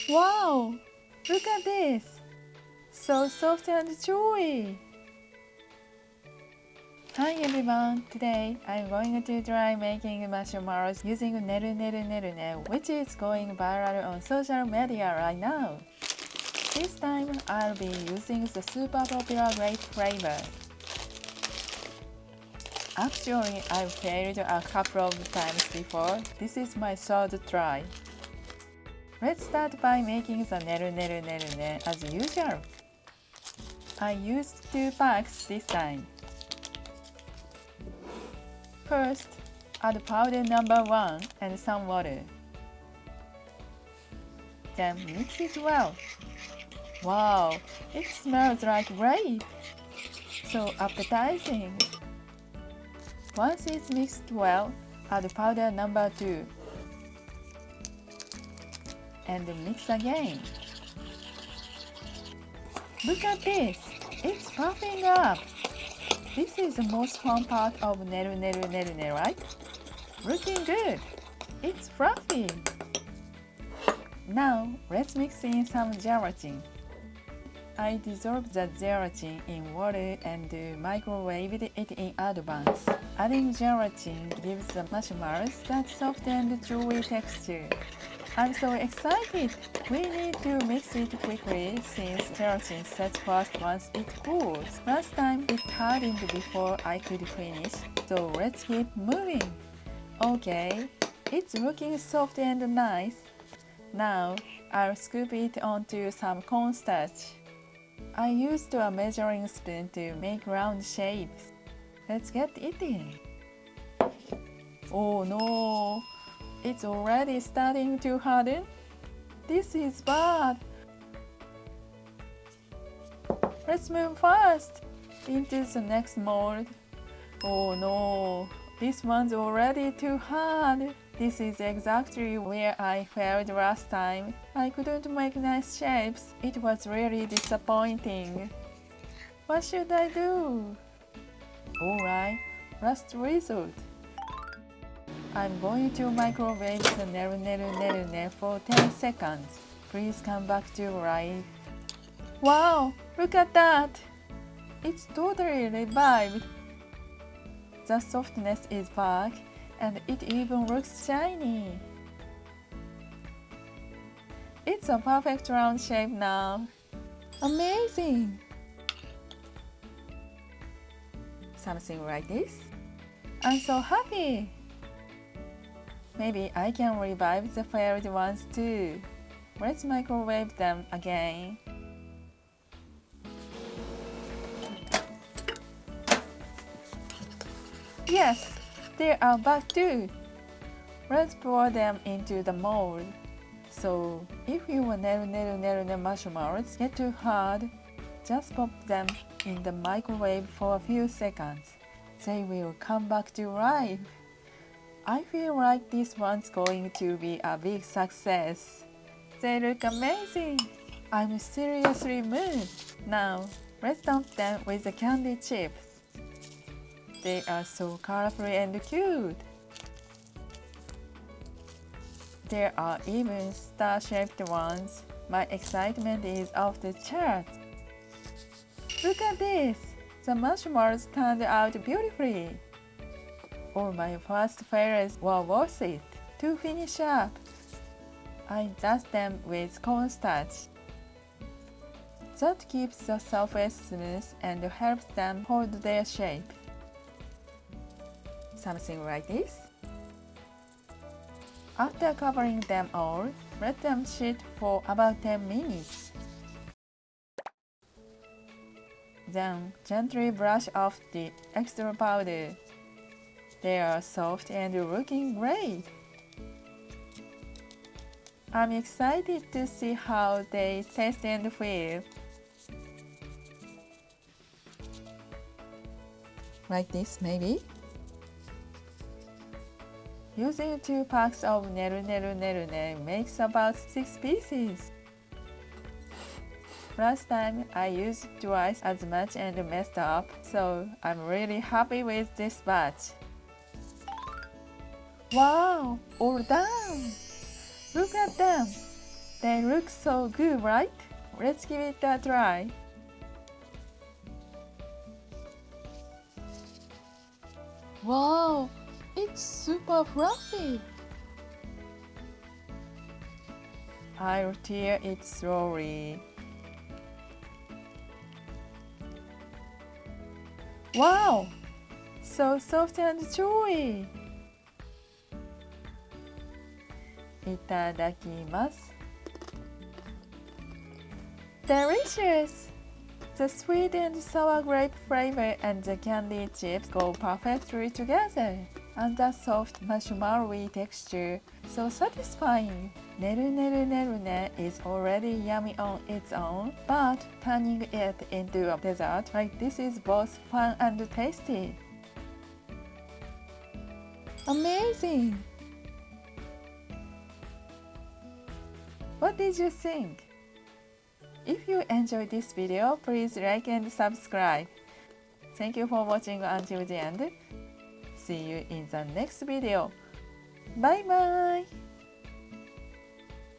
Wow! Look at this! So soft and chewy! Hi everyone! Today I'm going to try making marshmallows using Nerunerunerune, which is going viral on social media right now. This time I'll be using the super popular grape flavor. Actually, I've failed a couple of times before. This is my third try. Let's start by making the Nerunerunerune as usual. I used 2 packs this time. First, add powder number 1 and some water. Then mix it well. Wow, it smells like grape! So appetizing! Once it's mixed well, add powder number 2. And mix again. Look at this! It's puffing up! This is the most fun part of Nerunerunerune, right? Looking good! It's fluffy! Now, let's mix in some gelatin. I dissolved the gelatin in water and microwaved it in advance. Adding gelatin gives the marshmallows that soft and chewy texture. I'm so excited! We need to mix it quickly since gelatin sets fast once it cools. Last time it hardened before I could finish, so let's keep moving. Okay, it's looking soft and nice. Now, I'll scoop it onto some cornstarch. I used a measuring spoon to make round shapes. Let's get it in. Oh no! It's already starting to harden? This is bad! Let's move fast into the next mold. Oh no! This one's already too hard! This is exactly where I failed last time. I couldn't make nice shapes. It was really disappointing. What should I do? Alright, last result. I'm going to microwave the Nerunerunerune for 10 seconds. Please come back to life. Wow, look at that! It's totally revived. The softness is back, and it even looks shiny. It's a perfect round shape now. Amazing! Something like this? I'm so happy! Maybe I can revive the failed ones too. Let's microwave them again. Yes, they are back too. Let's pour them into the mold. So, if your Nerunerunerune marshmallows get too hard, just pop them in the microwave for a few seconds. They will come back to life. I feel like this one's going to be a big success. They look amazing. I'm seriously moved. Now, let's dump them with the candy chips. They are so colorful and cute. There are even star-shaped ones. My excitement is off the charts. Look at this! The marshmallows turned out beautifully. All my first failures were worth it. To finish up, I dust them with cornstarch. That keeps the surface smooth and helps them hold their shape. Something like this. After covering them all, let them sit for about 10 minutes. Then gently brush off the extra powder. They are soft and looking great. I'm excited to see how they taste and feel. Like this, maybe? Using 2 packs of Nerunerunerune makes about 6 pieces. Last time I used twice as much and messed up, so I'm really happy with this batch. Wow, all done! Look at them! They look so good, right? Let's give it a try. Wow, it's super fluffy. I'll tear it slowly. Wow, so soft and chewy. いただきます。Delicious! The sweet and sour grape flavor and the candy chips go perfectly together. And the soft marshmallowy texture, so satisfying. Nerunerunerune is already yummy on its own, but turning it into a dessert like this is both fun and tasty. Amazing! What did you think? If you enjoyed this video, please like and subscribe. Thank you for watching until the end. See you in the next video. Bye bye!